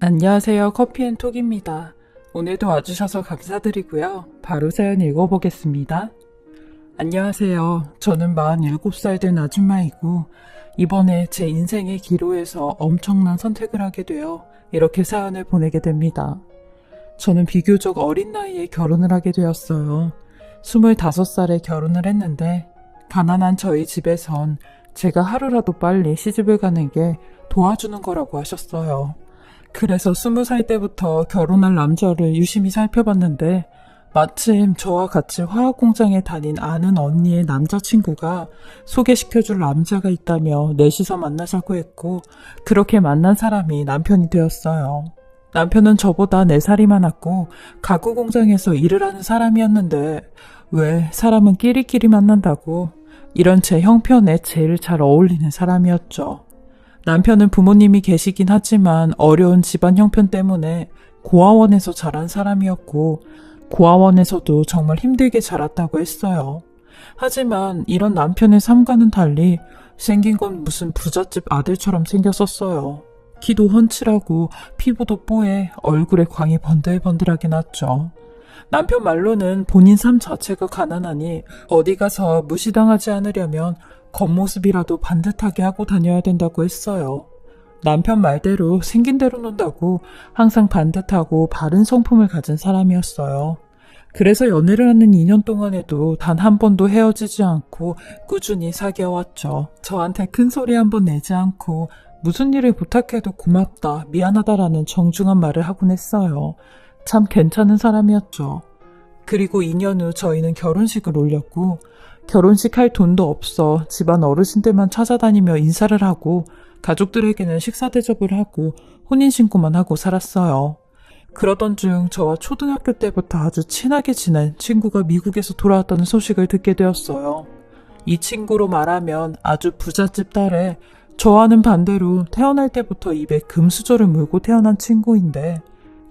안녕하세요. 커피앤톡입니다. 오늘도 와주셔서 감사드리고요. 바로 사연 읽어보겠습니다. 안녕하세요. 저는 47살 된 아줌마이고 이번에 제 인생의 기로에서 엄청난 선택을 하게 되어 이렇게 사연을 보내게 됩니다. 저는 비교적 어린 나이에 결혼을 하게 되었어요. 25살에 결혼을 했는데 가난한 저희 집에선 제가 하루라도 빨리 시집을 가는 게 도와주는 거라고 하셨어요. 그래서 20살 때부터 결혼할 남자를 유심히 살펴봤는데 마침 저와 같이 화학공장에 다닌 아는 언니의 남자친구가 소개시켜줄 남자가 있다며 넷이서 만나자고 했고 그렇게 만난 사람이 남편이 되었어요. 남편은 저보다 4살이 많았고 가구 공장에서 일을 하는 사람이었는데 왜 사람은 끼리끼리 만난다고 이런 제 형편에 제일 잘 어울리는 사람이었죠. 남편은 부모님이 계시긴 하지만 어려운 집안 형편 때문에 고아원에서 자란 사람이었고 고아원에서도 정말 힘들게 자랐다고 했어요. 하지만 이런 남편의 삶과는 달리 생긴 건 무슨 부잣집 아들처럼 생겼었어요. 키도 훤칠하고 피부도 뽀해 얼굴에 광이 번들번들하게 났죠. 남편 말로는 본인 삶 자체가 가난하니 어디 가서 무시당하지 않으려면 겉모습이라도 반듯하게 하고 다녀야 된다고 했어요. 남편 말대로 생긴 대로 논다고 항상 반듯하고 바른 성품을 가진 사람이었어요. 그래서 연애를 하는 2년 동안에도 단 한 번도 헤어지지 않고 꾸준히 사귀어왔죠. 저한테 큰 소리 한 번 내지 않고 무슨 일을 부탁해도 고맙다, 미안하다라는 정중한 말을 하곤 했어요. 참 괜찮은 사람이었죠. 그리고 2년 후 저희는 결혼식을 올렸고 결혼식 할 돈도 없어 집안 어르신들만 찾아다니며 인사를 하고 가족들에게는 식사 대접을 하고 혼인신고만 하고 살았어요. 그러던 중 저와 초등학교 때부터 아주 친하게 지낸 친구가 미국에서 돌아왔다는 소식을 듣게 되었어요. 이 친구로 말하면 아주 부잣집 딸에 저와는 반대로 태어날 때부터 입에 금수저를 물고 태어난 친구인데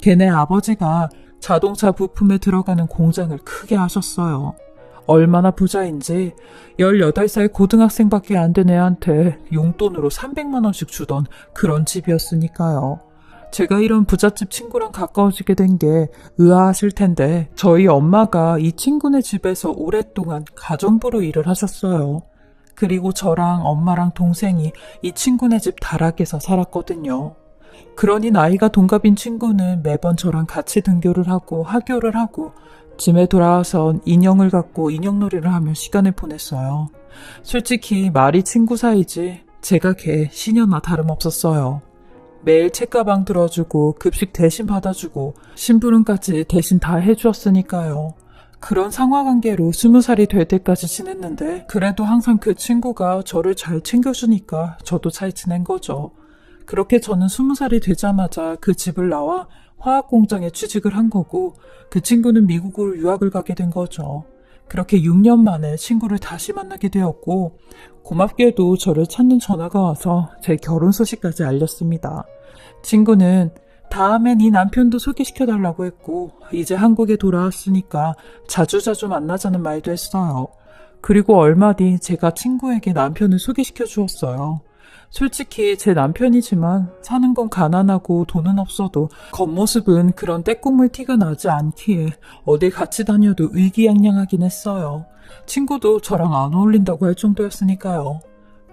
걔네 아버지가 자동차 부품에 들어가는 공장을 크게 하셨어요. 얼마나 부자인지 18살 고등학생밖에 안 된 애한테 용돈으로 300만 원씩 주던 그런 집이었으니까요. 제가 이런 부잣집 친구랑 가까워지게 된 게 의아하실 텐데 저희 엄마가 이 친구네 집에서 오랫동안 가정부로 일을 하셨어요. 그리고 저랑 엄마랑 동생이 이 친구네 집 다락에서 살았거든요. 그러니 나이가 동갑인 친구는 매번 저랑 같이 등교를 하고 하교를 하고 집에 돌아와선 인형을 갖고 인형놀이를 하며 시간을 보냈어요. 솔직히 말이 친구 사이지 제가 걔 시녀나 다름없었어요. 매일 책가방 들어주고 급식 대신 받아주고 심부름까지 대신 다 해주었으니까요. 그런 상하관계로 20살이 될 때까지 지냈는데 그래도 항상 그 친구가 저를 잘 챙겨주니까 저도 잘 지낸 거죠. 그렇게 저는 20살이 되자마자 그 집을 나와 화학공장에 취직을 한 거고 그 친구는 미국으로 유학을 가게 된 거죠. 그렇게 6년 만에 친구를 다시 만나게 되었고 고맙게도 저를 찾는 전화가 와서 제 결혼 소식까지 알렸습니다. 친구는 다음에 네 남편도 소개시켜달라고 했고 이제 한국에 돌아왔으니까 자주자주 만나자는 말도 했어요. 그리고 얼마 뒤 제가 친구에게 남편을 소개시켜 주었어요. 솔직히 제 남편이지만 사는 건 가난하고 돈은 없어도 겉모습은 그런 떼국물 티가 나지 않기에 어딜 같이 다녀도 의기양양하긴 했어요. 친구도 저랑 안 어울린다고 할 정도였으니까요.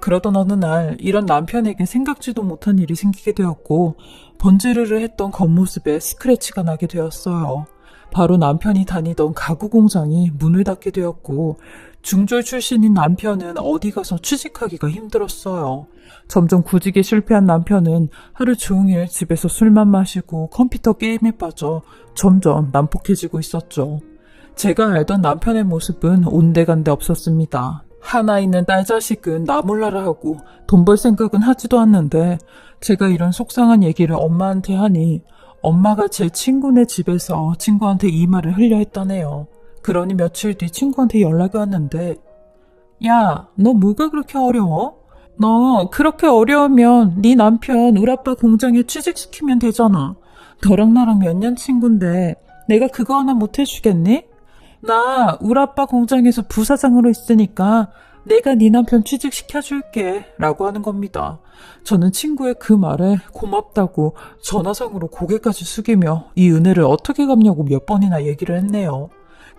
그러던 어느 날 이런 남편에게 생각지도 못한 일이 생기게 되었고 번지르르 했던 겉모습에 스크래치가 나게 되었어요. 바로 남편이 다니던 가구 공장이 문을 닫게 되었고 중졸 출신인 남편은 어디 가서 취직하기가 힘들었어요. 점점 구직에 실패한 남편은 하루 종일 집에서 술만 마시고 컴퓨터 게임에 빠져 점점 난폭해지고 있었죠. 제가 알던 남편의 모습은 온데간데 없었습니다. 하나 있는 딸 자식은 나 몰라라 하고 돈 벌 생각은 하지도 않는데 제가 이런 속상한 얘기를 엄마한테 하니 엄마가 제 친구네 집에서 친구한테 이 말을 흘려 했다네요. 그러니 며칠 뒤 친구한테 연락이 왔는데 야, 너 뭐가 그렇게 어려워? 너 그렇게 어려우면 네 남편 우리 아빠 공장에 취직시키면 되잖아. 너랑 나랑 몇 년 친구인데 내가 그거 하나 못 해주겠니? 나 우리 아빠 공장에서 부사장으로 있으니까 내가 네 남편 취직시켜줄게 라고 하는 겁니다. 저는 친구의 그 말에 고맙다고 전화상으로 고개까지 숙이며 이 은혜를 어떻게 갚냐고 몇 번이나 얘기를 했네요.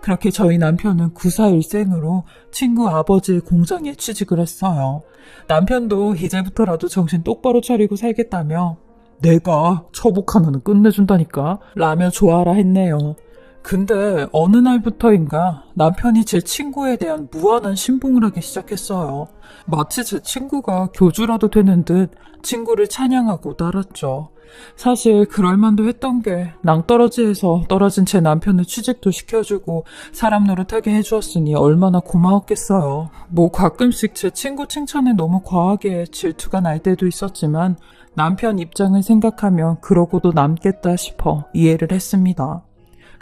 그렇게 저희 남편은 941생으로 친구 아버지의 공장에 취직을 했어요. 남편도 이제부터라도 정신 똑바로 차리고 살겠다며 내가 처복 하나는 끝내준다니까 라며 좋아라 했네요. 근데 어느 날부터인가 남편이 제 친구에 대한 무한한 신봉을 하기 시작했어요. 마치 제 친구가 교주라도 되는 듯 친구를 찬양하고 따랐죠. 사실 그럴만도 했던 게 낭떠러지에서 떨어진 제 남편을 취직도 시켜주고 사람 노릇하게 해주었으니 얼마나 고마웠겠어요. 뭐 가끔씩 제 친구 칭찬에 너무 과하게 질투가 날 때도 있었지만 남편 입장을 생각하면 그러고도 남겠다 싶어 이해를 했습니다.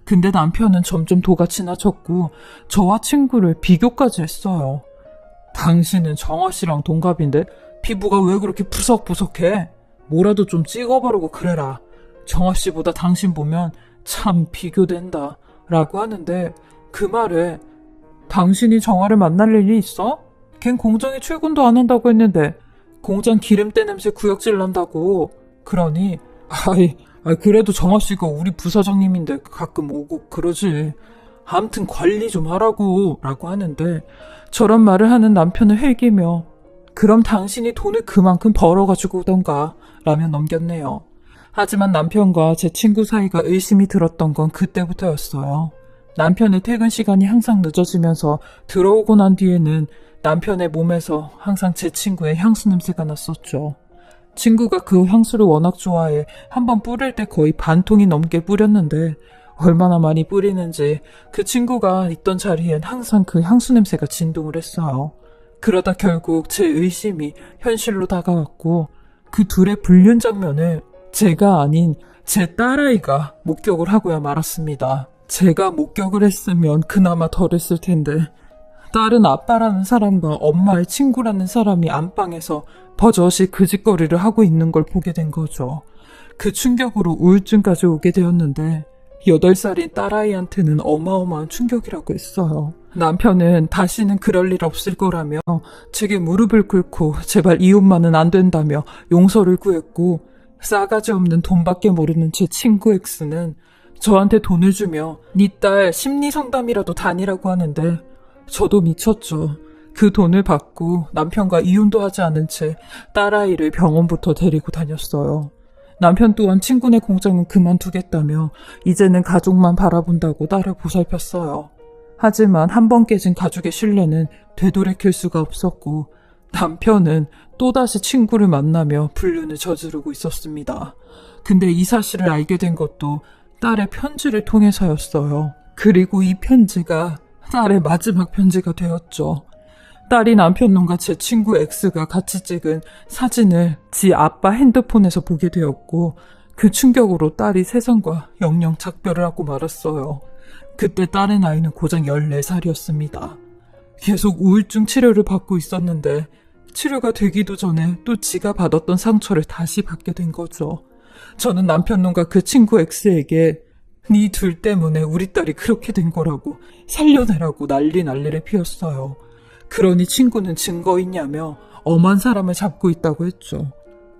근데 남편은 점점 도가 지나쳤고 저와 친구를 비교까지 했어요. 당신은 정화 씨랑 동갑인데 피부가 왜 그렇게 푸석푸석해? 뭐라도 좀 찍어바르고 그래라. 정화 씨보다 당신 보면 참 비교된다 라고 하는데 그 말에 당신이 정화를 만날 일이 있어? 걘 공장에 출근도 안 한다고 했는데 공장 기름때 냄새 구역질 난다고. 그러니 그래도 정화씨가 우리 부사장님인데 가끔 오고 그러지. 아무튼 관리 좀 하라고 라고 하는데 저런 말을 하는 남편을 흘기며 그럼 당신이 돈을 그만큼 벌어가지고 오던가 라며 넘겼네요. 하지만 남편과 제 친구 사이가 의심이 들었던 건 그때부터였어요. 남편의 퇴근 시간이 항상 늦어지면서 들어오고 난 뒤에는 남편의 몸에서 항상 제 친구의 향수 냄새가 났었죠. 친구가 그 향수를 워낙 좋아해 한번 뿌릴 때 거의 반 통이 넘게 뿌렸는데 얼마나 많이 뿌리는지 그 친구가 있던 자리엔 항상 그 향수 냄새가 진동을 했어요. 그러다 결국 제 의심이 현실로 다가왔고 그 둘의 불륜 장면을 제가 아닌 제 딸아이가 목격을 하고야 말았습니다. 제가 목격을 했으면 그나마 덜 했을 텐데 딸은 아빠라는 사람과 엄마의 친구라는 사람이 안방에서 버젓이 그 짓거리를 하고 있는 걸 보게 된 거죠. 그 충격으로 우울증까지 오게 되었는데 8살인 딸아이한테는 어마어마한 충격이라고 했어요. 남편은 다시는 그럴 일 없을 거라며 제게 무릎을 꿇고 제발 이혼만은 안 된다며 용서를 구했고 싸가지 없는 돈밖에 모르는 제 친구 X는 저한테 돈을 주며 네 딸 심리상담이라도 다니라고 하는데 저도 미쳤죠. 그 돈을 받고 남편과 이혼도 하지 않은 채 딸아이를 병원부터 데리고 다녔어요. 남편 또한 친구네 공장은 그만두겠다며 이제는 가족만 바라본다고 딸을 보살폈어요. 하지만 한 번 깨진 가족의 신뢰는 되돌이킬 수가 없었고 남편은 또다시 친구를 만나며 불륜을 저지르고 있었습니다. 근데 이 사실을 알게 된 것도 딸의 편지를 통해서였어요. 그리고 이 편지가 딸의 마지막 편지가 되었죠. 딸이 남편 놈과 제 친구 X가 같이 찍은 사진을 지 아빠 핸드폰에서 보게 되었고 그 충격으로 딸이 세상과 영영 작별을 하고 말았어요. 그때 딸의 나이는 고작 14살이었습니다. 계속 우울증 치료를 받고 있었는데 치료가 되기도 전에 또 지가 받았던 상처를 다시 받게 된 거죠. 저는 남편 놈과 그 친구 X에게 네 둘 때문에 우리 딸이 그렇게 된 거라고 살려내라고 난리를 피웠어요. 그러니 친구는 증거 있냐며 엄한 사람을 잡고 있다고 했죠.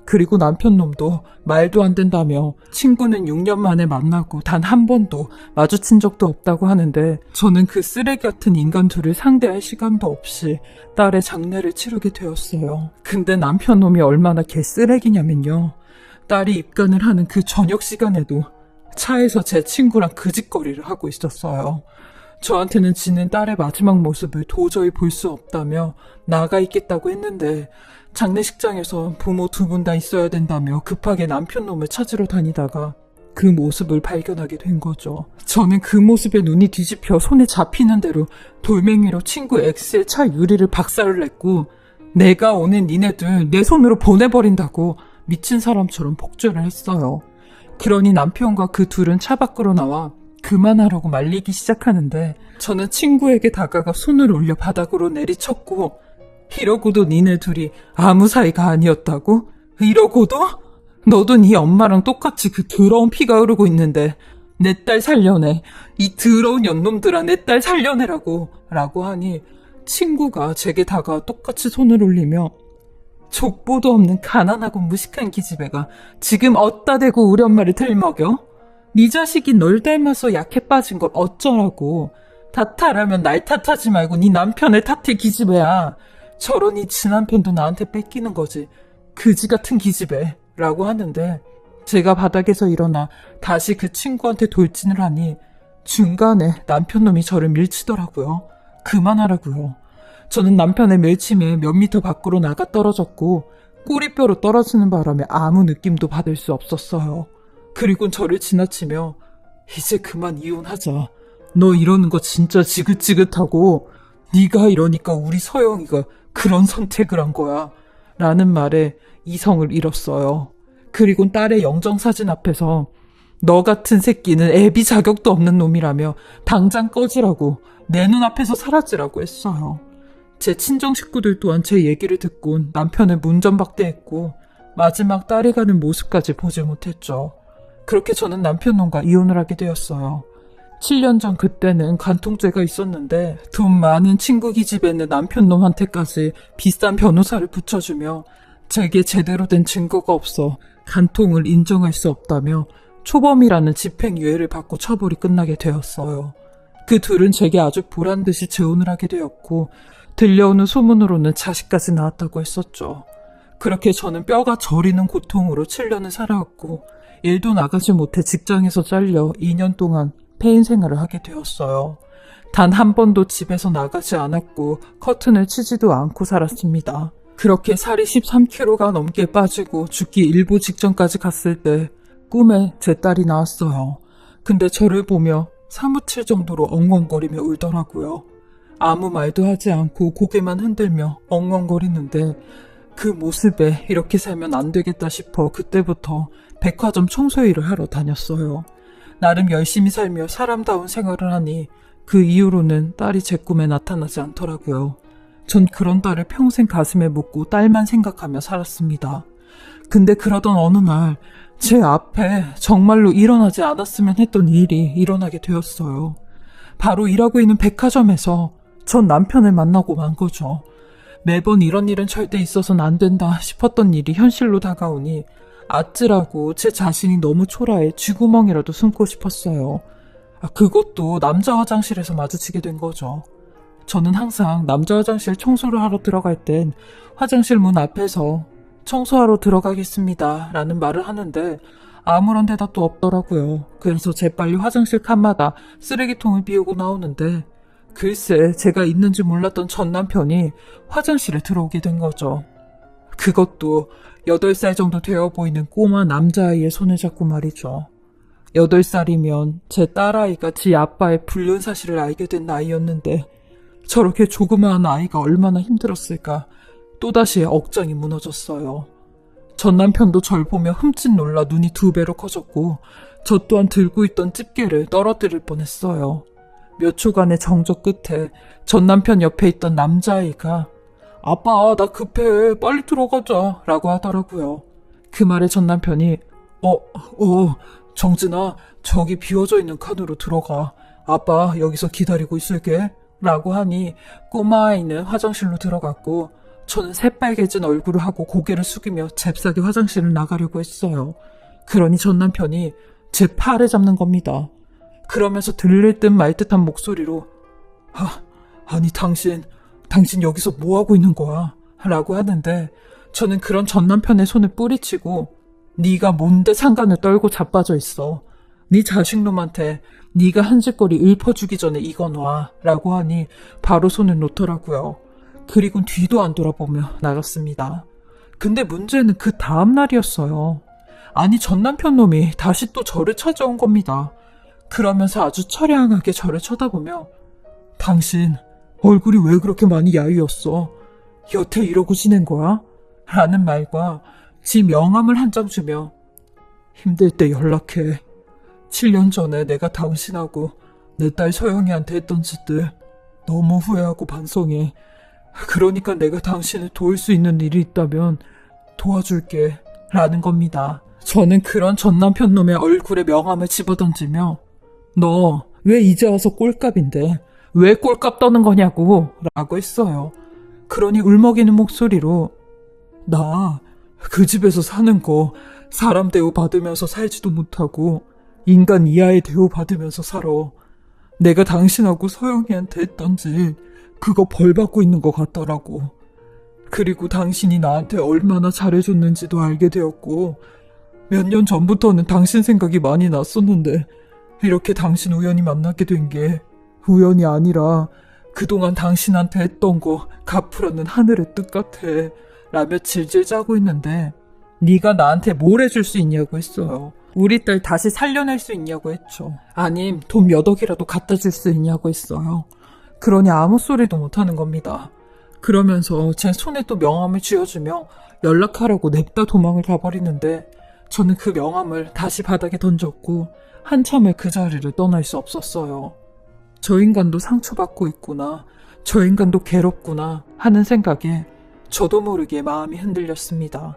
그리고 남편 놈도 말도 안 된다며 친구는 6년 만에 만나고 단 한 번도 마주친 적도 없다고 하는데 저는 그 쓰레기 같은 인간 둘을 상대할 시간도 없이 딸의 장례를 치르게 되었어요. 근데 남편 놈이 얼마나 개쓰레기냐면요. 딸이 입간을 하는 그 저녁 시간에도 차에서 제 친구랑 그 짓거리를 하고 있었어요. 저한테는 지는 딸의 마지막 모습을 도저히 볼 수 없다며 나가 있겠다고 했는데 장례식장에서 부모 두 분 다 있어야 된다며 급하게 남편 놈을 찾으러 다니다가 그 모습을 발견하게 된 거죠. 저는 그 모습에 눈이 뒤집혀 손에 잡히는 대로 돌멩이로 친구 X의 차 유리를 박살을 냈고 내가 오늘 니네들 내 손으로 보내버린다고 미친 사람처럼 폭주를 했어요. 그러니 남편과 그 둘은 차 밖으로 나와 그만하라고 말리기 시작하는데 저는 친구에게 다가가 손을 올려 바닥으로 내리쳤고 이러고도 니네 둘이 아무 사이가 아니었다고? 이러고도? 너도 네 엄마랑 똑같이 그 더러운 피가 흐르고 있는데 내 딸 살려내. 이 더러운 연놈들아 내 딸 살려내라고 라고 하니 친구가 제게 다가와 똑같이 손을 올리며 족보도 없는 가난하고 무식한 기집애가 지금 어디다 대고 우리 엄마를 들먹여? 네 자식이 널 닮아서 약해 빠진 걸 어쩌라고. 탓하라면 날 탓하지 말고 네 남편을 탓해 기집애야. 저러니 지 남편도 나한테 뺏기는 거지. 그지 같은 기집애 라고 하는데 제가 바닥에서 일어나 다시 그 친구한테 돌진을 하니 중간에 남편놈이 저를 밀치더라고요. 그만하라고요. 저는 남편의 밀침에 몇 미터 밖으로 나가 떨어졌고 꼬리뼈로 떨어지는 바람에 아무 느낌도 받을 수 없었어요. 그리고 저를 지나치며 이제 그만 이혼하자. 너 이러는 거 진짜 지긋지긋하고 네가 이러니까 우리 서영이가 그런 선택을 한 거야. 라는 말에 이성을 잃었어요. 그리고 딸의 영정사진 앞에서 너 같은 새끼는 애비 자격도 없는 놈이라며 당장 꺼지라고 내 눈앞에서 사라지라고 했어요. 제 친정 식구들 또한 제 얘기를 듣고 남편을 문전박대했고 마지막 딸이 가는 모습까지 보지 못했죠. 그렇게 저는 남편놈과 이혼을 하게 되었어요. 7년 전 그때는 간통죄가 있었는데 돈 많은 친구 기집애 있는 남편놈한테까지 비싼 변호사를 붙여주며 제게 제대로 된 증거가 없어 간통을 인정할 수 없다며 초범이라는 집행유예를 받고 처벌이 끝나게 되었어요. 그 둘은 제게 아주 보란듯이 재혼을 하게 되었고 들려오는 소문으로는 자식까지 낳았다고 했었죠. 그렇게 저는 뼈가 저리는 고통으로 7년을 살아왔고 일도 나가지 못해 직장에서 잘려 2년 동안 폐인 생활을 하게 되었어요. 단 한 번도 집에서 나가지 않았고 커튼을 치지도 않고 살았습니다. 그렇게 살이 13kg가 넘게 빠지고 죽기 일보 직전까지 갔을 때 꿈에 제 딸이 나왔어요. 근데 저를 보며 사무칠 정도로 엉엉거리며 울더라고요. 아무 말도 하지 않고 고개만 흔들며 엉엉거리는데 그 모습에 이렇게 살면 안 되겠다 싶어 그때부터 백화점 청소일을 하러 다녔어요. 나름 열심히 살며 사람다운 생활을 하니 그 이후로는 딸이 제 꿈에 나타나지 않더라고요. 전 그런 딸을 평생 가슴에 묻고 딸만 생각하며 살았습니다. 근데 그러던 어느 날 제 앞에 정말로 일어나지 않았으면 했던 일이 일어나게 되었어요. 바로 일하고 있는 백화점에서 전 남편을 만나고 만 거죠. 매번 이런 일은 절대 있어서는 안 된다 싶었던 일이 현실로 다가오니 아찔하고 제 자신이 너무 초라해 쥐구멍이라도 숨고 싶었어요. 그것도 남자 화장실에서 마주치게 된 거죠. 저는 항상 남자 화장실 청소를 하러 들어갈 땐 화장실 문 앞에서 청소하러 들어가겠습니다 라는 말을 하는데 아무런 대답도 없더라고요. 그래서 재빨리 화장실 칸마다 쓰레기통을 비우고 나오는데 글쎄 제가 있는지 몰랐던 전 남편이 화장실에 들어오게 된 거죠. 그것도 8살 정도 되어 보이는 꼬마 남자아이의 손을 잡고 말이죠. 8살이면 제 딸아이가 지 아빠의 불륜 사실을 알게 된 나이였는데 저렇게 조그마한 아이가 얼마나 힘들었을까. 또다시 억장이 무너졌어요. 전 남편도 절 보며 흠칫 놀라 눈이 2배로 커졌고 저 또한 들고 있던 집게를 떨어뜨릴 뻔했어요. 몇 초간의 정적 끝에 전 남편 옆에 있던 남자아이가 아빠 나 급해 빨리 들어가자 라고 하더라고요. 그 말에 전 남편이 정진아 저기 비워져 있는 칸으로 들어가. 아빠 여기서 기다리고 있을게 라고 하니 꼬마아이는 화장실로 들어갔고 저는 새빨개진 얼굴을 하고 고개를 숙이며 잽싸게 화장실을 나가려고 했어요. 그러니 전 남편이 제 팔을 잡는 겁니다. 그러면서 들릴 듯 말 듯한 목소리로 아니 당신 여기서 뭐하고 있는 거야? 라고 하는데 저는 그런 전 남편의 손을 뿌리치고 네가 뭔데 상관을 떨고 자빠져 있어. 네 자식놈한테 네가 한 짓거리 읊어주기 전에 이거 놔 라고 하니 바로 손을 놓더라고요. 그리고 뒤도 안 돌아보며 나갔습니다. 근데 문제는 그 다음 날이었어요. 아니 전 남편 놈이 다시 또 저를 찾아온 겁니다. 그러면서 아주 처량하게 저를 쳐다보며 당신 얼굴이 왜 그렇게 많이 야위었어? 여태 이러고 지낸 거야? 라는 말과 지 명함을 한 장 주며 힘들 때 연락해. 7년 전에 내가 당신하고 내 딸 서영이한테 했던 짓들 너무 후회하고 반성해. 그러니까 내가 당신을 도울 수 있는 일이 있다면 도와줄게 라는 겁니다. 저는 그런 전 남편 놈의 얼굴에 명함을 집어던지며 너 왜 이제 와서 꼴값인데 왜 꼴값 떠는 거냐고 라고 했어요. 그러니 울먹이는 목소리로 나 그 집에서 사는 거 사람 대우받으면서 살지도 못하고 인간 이하의 대우받으면서 살아. 내가 당신하고 서영이한테 했던 짓 그거 벌 받고 있는 것 같더라고. 그리고 당신이 나한테 얼마나 잘해줬는지도 알게 되었고 몇 년 전부터는 당신 생각이 많이 났었는데 이렇게 당신 우연히 만나게 된 게 우연이 아니라 그동안 당신한테 했던 거 갚으려는 하늘의 뜻 같아 라며 질질 짜고 있는데 네가 나한테 뭘 해줄 수 있냐고 했어요. 우리 딸 다시 살려낼 수 있냐고 했죠. 아님 돈 몇 억이라도 갖다 줄 수 있냐고 했어요. 그러니 아무 소리도 못하는 겁니다. 그러면서 제 손에 또 명함을 쥐어주며 연락하라고 냅다 도망을 가버리는데 저는 그 명함을 다시 바닥에 던졌고 한참을 그 자리를 떠날 수 없었어요. 저 인간도 상처받고 있구나, 저 인간도 괴롭구나 하는 생각에 저도 모르게 마음이 흔들렸습니다.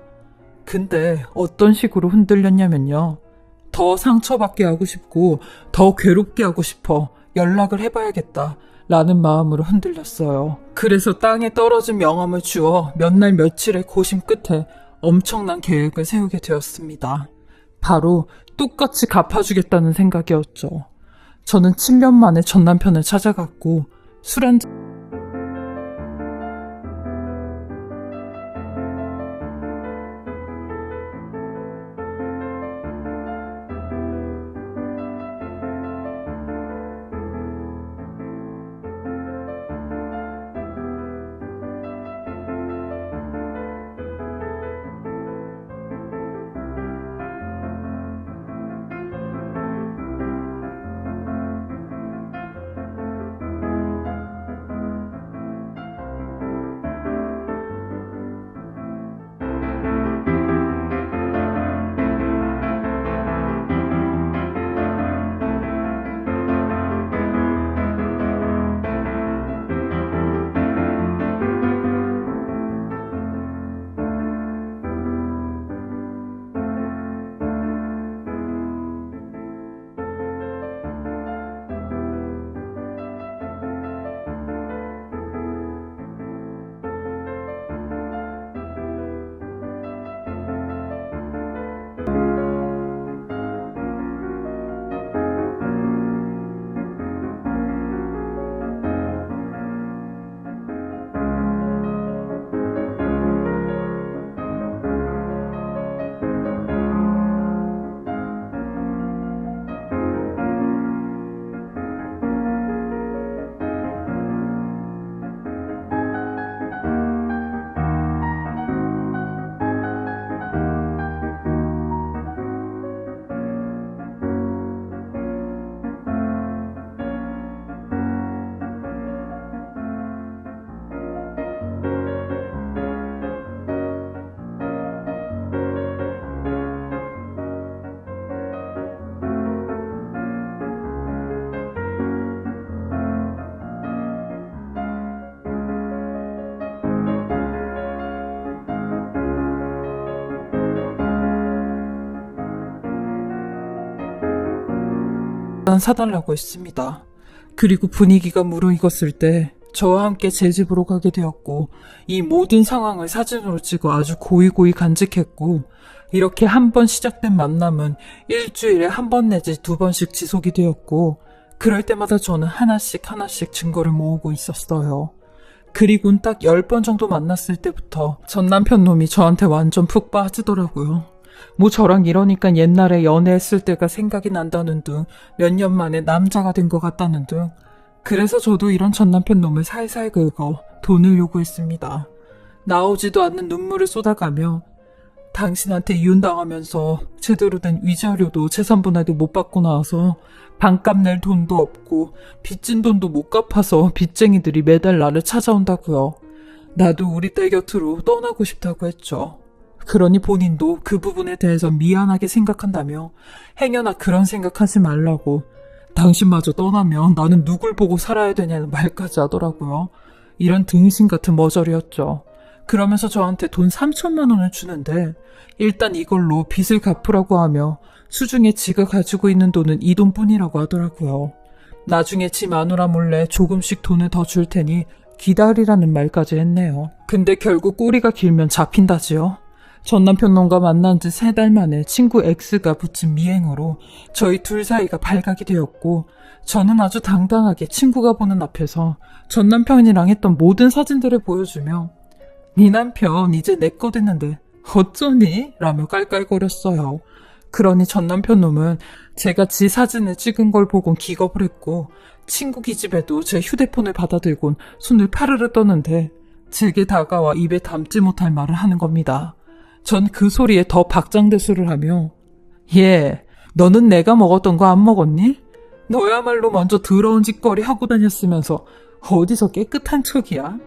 근데 어떤 식으로 흔들렸냐면요. 더 상처받게 하고 싶고 더 괴롭게 하고 싶어 연락을 해봐야겠다 라는 마음으로 흔들렸어요. 그래서 땅에 떨어진 명함을 주워 몇 날 며칠의 고심 끝에 엄청난 계획을 세우게 되었습니다. 바로 똑같이 갚아주겠다는 생각이었죠. 저는 7년 만에 전 남편을 찾아갔고 술 한잔 사달라고 했습니다. 그리고 분위기가 무르익었을 때 저와 함께 제 집으로 가게 되었고 이 모든 상황을 사진으로 찍어 아주 고이고이 간직했고 이렇게 한 번 시작된 만남은 일주일에 한 번 내지 두 번씩 지속이 되었고 그럴 때마다 저는 하나씩 증거를 모으고 있었어요. 그리고는 딱 10번 정도 만났을 때부터 전 남편 놈이 저한테 완전 푹 빠지더라고요. 뭐 저랑 이러니까 옛날에 연애했을 때가 생각이 난다는 둥 몇 년 만에 남자가 된 것 같다는 둥 그래서 저도 이런 전 남편 놈을 살살 긁어 돈을 요구했습니다. 나오지도 않는 눈물을 쏟아가며 당신한테 이혼당하면서 제대로 된 위자료도 재산분할도 못 받고 나와서 반값 낼 돈도 없고 빚진 돈도 못 갚아서 빚쟁이들이 매달 나를 찾아온다고요. 나도 우리 딸 곁으로 떠나고 싶다고 했죠. 그러니 본인도 그 부분에 대해서 미안하게 생각한다며 행여나 그런 생각하지 말라고 당신마저 떠나면 나는 누굴 보고 살아야 되냐는 말까지 하더라고요. 이런 등신 같은 머저리였죠. 그러면서 저한테 돈 3천만 원을 주는데 일단 이걸로 빚을 갚으라고 하며 수중에 지가 가지고 있는 돈은 이 돈뿐이라고 하더라고요. 나중에 지 마누라 몰래 조금씩 돈을 더 줄 테니 기다리라는 말까지 했네요. 근데 결국 꼬리가 길면 잡힌다지요. 전 남편 놈과 만난 지 3달 만에 친구 X가 붙인 미행으로 저희 둘 사이가 발각이 되었고, 저는 아주 당당하게 친구가 보는 앞에서 전 남편이랑 했던 모든 사진들을 보여주며 네 남편 이제 내 거 됐는데 어쩌니? 라며 깔깔거렸어요. 그러니 전 남편 놈은 제가 지 사진을 찍은 걸 보곤 기겁을 했고, 친구 기집애도 제 휴대폰을 받아들곤 손을 파르르 떠는데 제게 다가와 입에 담지 못할 말을 하는 겁니다. 전 그 소리에 더 박장대소를 하며 얘, 너는 내가 먹었던 거 안 먹었니? 너야말로 먼저 더러운 짓거리 하고 다녔으면서 어디서 깨끗한 척이야?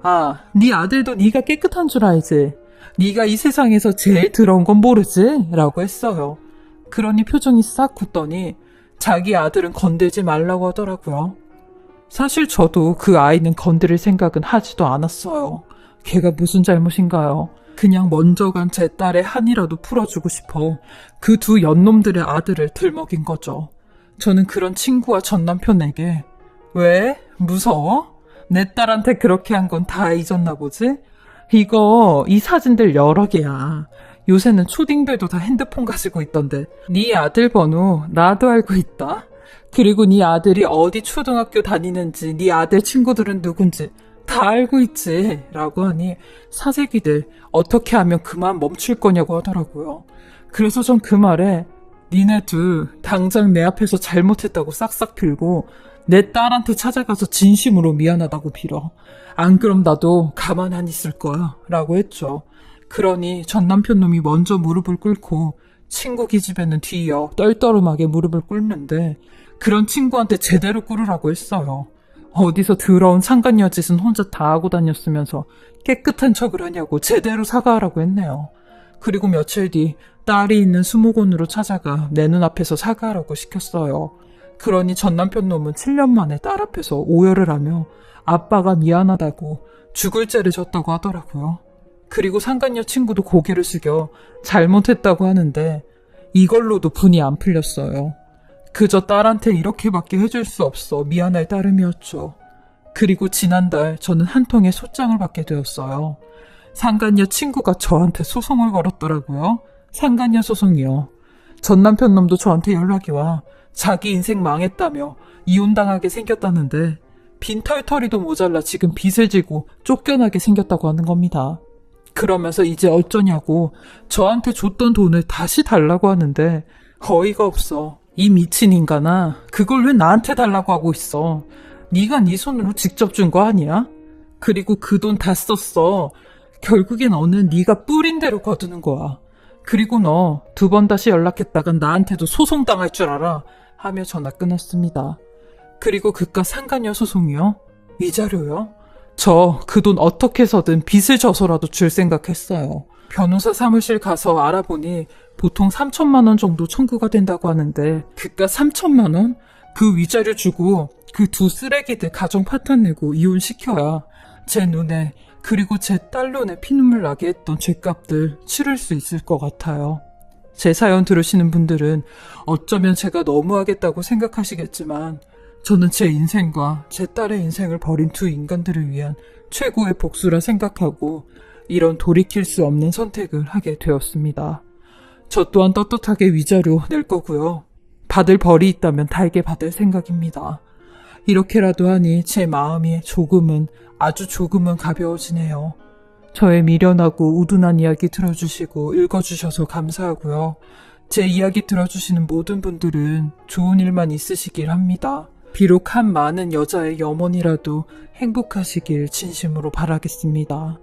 아, 네 아들도 네가 깨끗한 줄 알지? 네가 이 세상에서 제일 더러운 건 모르지? 라고 했어요. 그러니 표정이 싹 굳더니 자기 아들은 건들지 말라고 하더라고요. 사실 저도 그 아이는 건드릴 생각은 하지도 않았어요. 걔가 무슨 잘못인가요? 그냥 먼저 간 제 딸의 한이라도 풀어주고 싶어 그 두 연놈들의 아들을 들먹인 거죠. 저는 그런 친구와 전 남편에게 왜? 무서워? 내 딸한테 그렇게 한 건 다 잊었나 보지? 이 사진들 여러 개야. 요새는 초딩들도 다 핸드폰 가지고 있던데 네 아들 번호 나도 알고 있다. 그리고 네 아들이 어디 초등학교 다니는지 네 아들 친구들은 누군지 다 알고 있지 라고 하니 사재기들 어떻게 하면 그만 멈출 거냐고 하더라고요. 그래서 전 그 말에 니네 둘 당장 내 앞에서 잘못했다고 싹싹 빌고 내 딸한테 찾아가서 진심으로 미안하다고 빌어. 안 그럼 나도 가만 안 있을 거야 라고 했죠. 그러니 전 남편 놈이 먼저 무릎을 꿇고 친구 기집애는 뒤이어 떨떠름하게 무릎을 꿇는데 그런 친구한테 제대로 꿇으라고 했어요. 어디서 더러운 상간녀 짓은 혼자 다 하고 다녔으면서 깨끗한 척을 하냐고 제대로 사과하라고 했네요. 그리고 며칠 뒤 딸이 있는 수목원으로 찾아가 내 눈앞에서 사과하라고 시켰어요. 그러니 전 남편 놈은 7년 만에 딸 앞에서 오열을 하며 아빠가 미안하다고 죽을 죄를 졌다고 하더라고요. 그리고 상간녀 친구도 고개를 숙여 잘못했다고 하는데 이걸로도 분이 안 풀렸어요. 그저 딸한테 이렇게밖에 해줄 수 없어 미안할 따름이었죠. 그리고 지난달 저는 한 통의 소장을 받게 되었어요. 상간녀 친구가 저한테 소송을 걸었더라고요. 상간녀 소송이요. 전 남편 놈도 저한테 연락이 와 자기 인생 망했다며 이혼당하게 생겼다는데 빈털터리도 모자라 지금 빚을 지고 쫓겨나게 생겼다고 하는 겁니다. 그러면서 이제 어쩌냐고 저한테 줬던 돈을 다시 달라고 하는데 어이가 없어. 이 미친 인간아, 그걸 왜 나한테 달라고 하고 있어? 네가 네 손으로 직접 준 거 아니야? 그리고 그 돈 다 썼어. 결국엔 너는 네가 뿌린 대로 거두는 거야. 그리고 너 2번 다시 연락했다간 나한테도 소송당할 줄 알아. 하며 전화 끊었습니다. 그리고 그깟 상간녀 소송이요? 위자료요? 저 그 돈 어떻게 해서든 빚을 져서라도 줄 생각했어요. 변호사 사무실 가서 알아보니 보통 3천만 원 정도 청구가 된다고 하는데 그깟 3천만 원? 그 위자료 주고 그 두 쓰레기들 가정 파탄 내고 이혼시켜야 제 눈에 그리고 제 딸 눈에 피눈물 나게 했던 죗값들 치를 수 있을 것 같아요. 제 사연 들으시는 분들은 어쩌면 제가 너무하겠다고 생각하시겠지만 저는 제 인생과 제 딸의 인생을 버린 두 인간들을 위한 최고의 복수라 생각하고 이런 돌이킬 수 없는 선택을 하게 되었습니다. 저 또한 떳떳하게 위자료 낼 거고요. 받을 벌이 있다면 달게 받을 생각입니다. 이렇게라도 하니 제 마음이 조금은 아주 조금은 가벼워지네요. 저의 미련하고 우둔한 이야기 들어주시고 읽어주셔서 감사하고요. 제 이야기 들어주시는 모든 분들은 좋은 일만 있으시길 합니다. 비록 한 많은 여자의 염원이라도 행복하시길 진심으로 바라겠습니다.